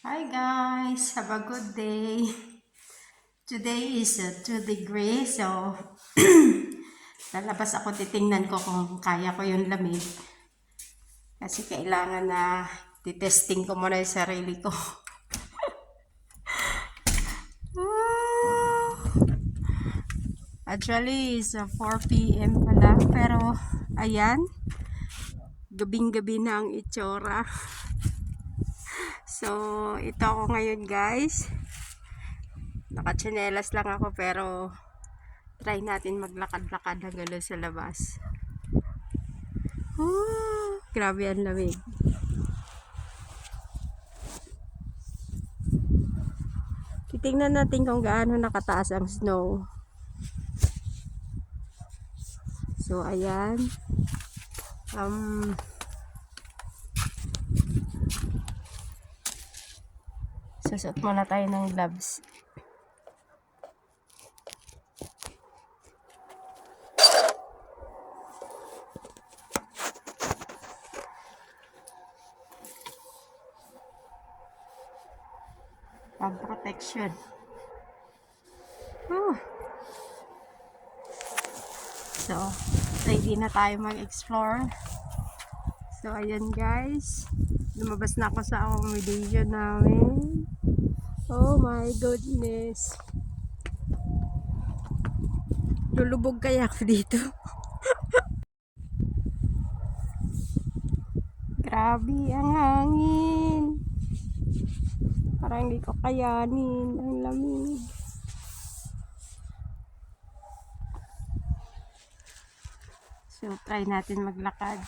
Hi guys, have a good day. Today is 2 degrees, so lalabas ako, titingnan ko kung kaya ko yung lamig. Kasi kailangan na titesting ko muna yung sarili ko. Actually, it's 4 p.m. pala, pero ayan, gabing-gabi na ang itsura. So, ito ako ngayon guys. Nakatsinelas lang ako pero try natin maglakad-lakad hanggang sa labas. Grabe ang lamig. Titingnan natin kung gaano nakataas ang snow. So, ayan. Susuot muna tayo ng gloves. Pang protection. So, ready na tayo mag-explore. So, ayan guys. Lumabas na ako sa accommodation namin. Oh my goodness. Lulubog kaya ako dito. Grabe ang hangin. Parang hindi ko kayanin. Ang lamig. So, try natin maglakad.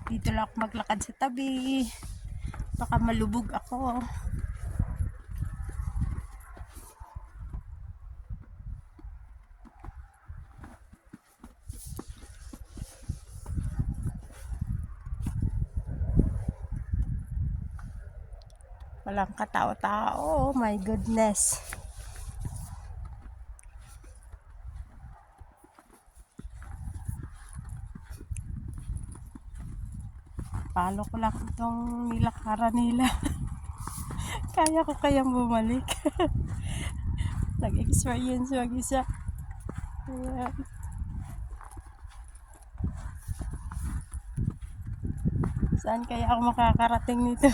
Dito lang ako maglakad sa tabi. Baka malubog ako. Walang katao-tao. Oh my goodness. Palo ko lang itong nilakaran nila. Kaya ko kayang bumalik. Nag-experience mag-isa. Ayan. Saan kaya ako makakarating nito?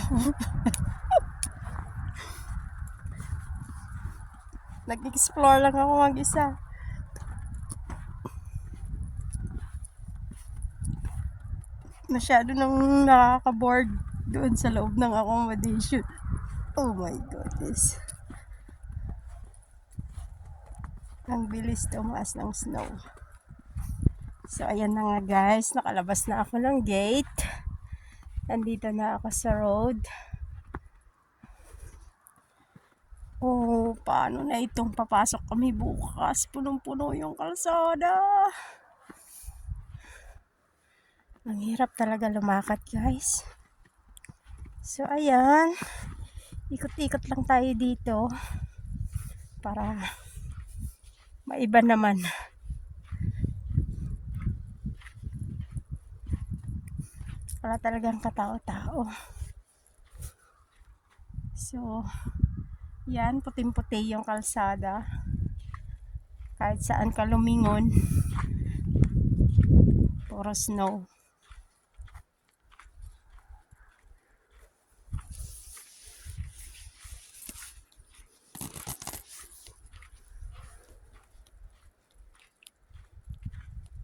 Nag-explore lang ako mag-isa. Masyado nang nakaka-board doon sa loob ng accommodation. Oh my goodness. Ang bilis tumaas ng snow. So, ayan na nga guys. Nakalabas na ako ng gate. Nandito na ako sa road. Oh, paano na itong papasok kami bukas? Punong-puno yung kalsada. Ang hirap talaga lumakad guys. So, ayan. Ikot-ikot lang tayo dito. Para maiba naman. Wala talagang katao-tao. So, yan, puting-puti yung kalsada. Kahit saan ka lumingon, puro snow.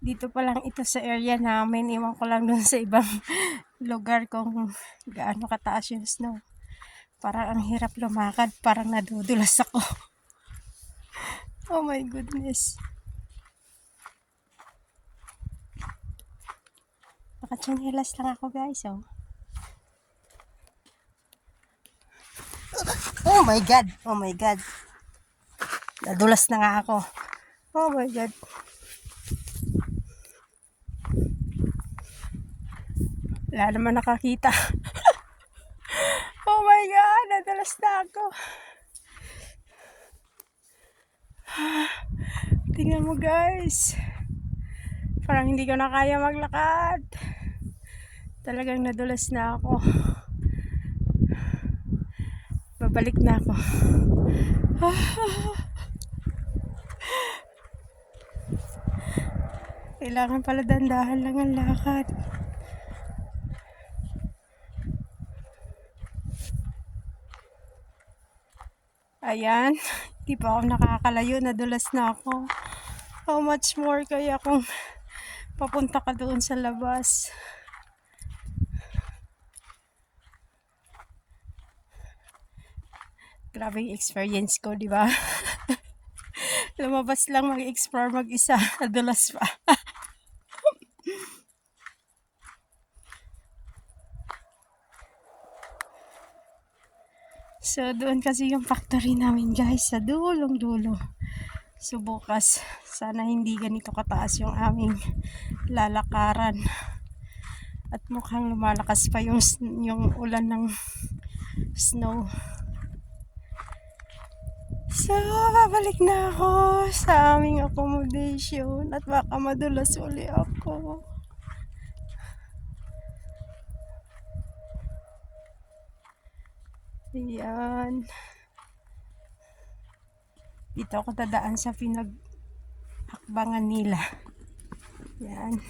Dito pa lang ito sa area namin. Iwan ko lang dun sa ibang lugar kung gaano kataas yung snow. Parang ang hirap lumakad. Parang nadudulas ako. Oh my goodness. Nakatsanilas lang ako guys. Oh my God. Oh my God. Nadulas na nga ako. Oh my God. Wala naman nakakita. Oh my God, nadalas na ako. Tingnan mo guys. Parang hindi ko na kaya maglakad. Talagang nadulas na ako. Babalik na ako. Kailangan pala dandahan lang ang lakad. Ayan, di pa ako nakakalayo, nadulas na ako. How much more kaya kung papunta ka doon sa labas? Grabe yung experience ko, di ba? Lumabas lang mag-explore mag-isa, nadulas pa. So, doon kasi yung factory namin, guys, sa dulong dulo. So, bukas, sana hindi ganito kataas yung aming lalakaran. At mukhang lumalakas pa yung ulan ng snow. So, babalik na ako sa aming accommodation at baka madulas uli ako. Ayan. Dito ako dadaan sa pinaghakbangan nila. Ayan.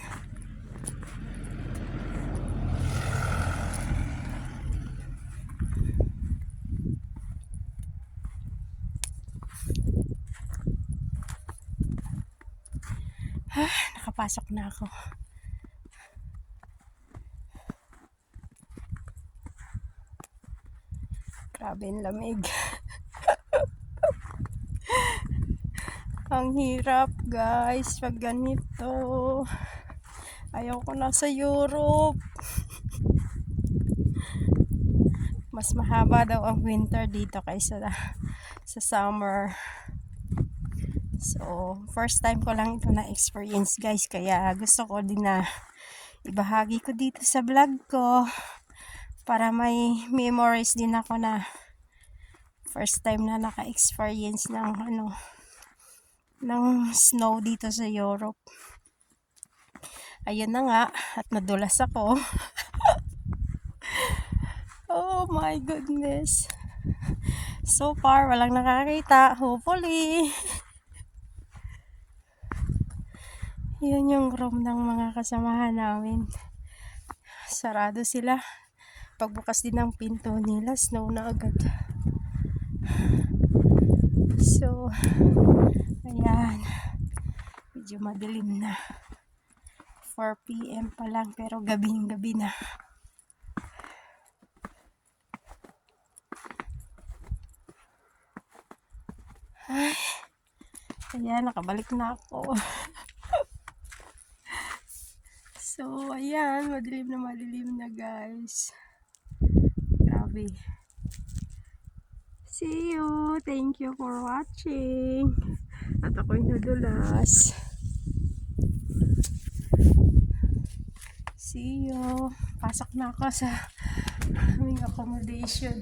Nakapasok na ako. Grabe ang lamig. Ang hirap, guys, pag ganito. Ayaw ko na sa Europe. Mas mahaba daw ang winter dito kaysa sa summer. So, first time ko lang ito na-experience, guys. Kaya gusto ko din na ibahagi ko dito sa vlog ko. Para may memories din ako na first time na naka-experience ng ng snow dito sa Europe. Ayun na nga, at nadulas ako. Oh my goodness. So far, walang nakakita. Hopefully. Yan yung room ng mga kasamahan namin. Sarado sila. Pagbukas din ng pinto nila, snow na agad. So, ayan. Medyo madilim na. 4 PM pa lang, pero gabing-gabi na. Ay, ayan, nakabalik na ako. So, ayan, madilim na, guys. Grabe. See you. Thank you for watching. At ako'y nadulas. See you. Pasok na ako sa aming accommodation.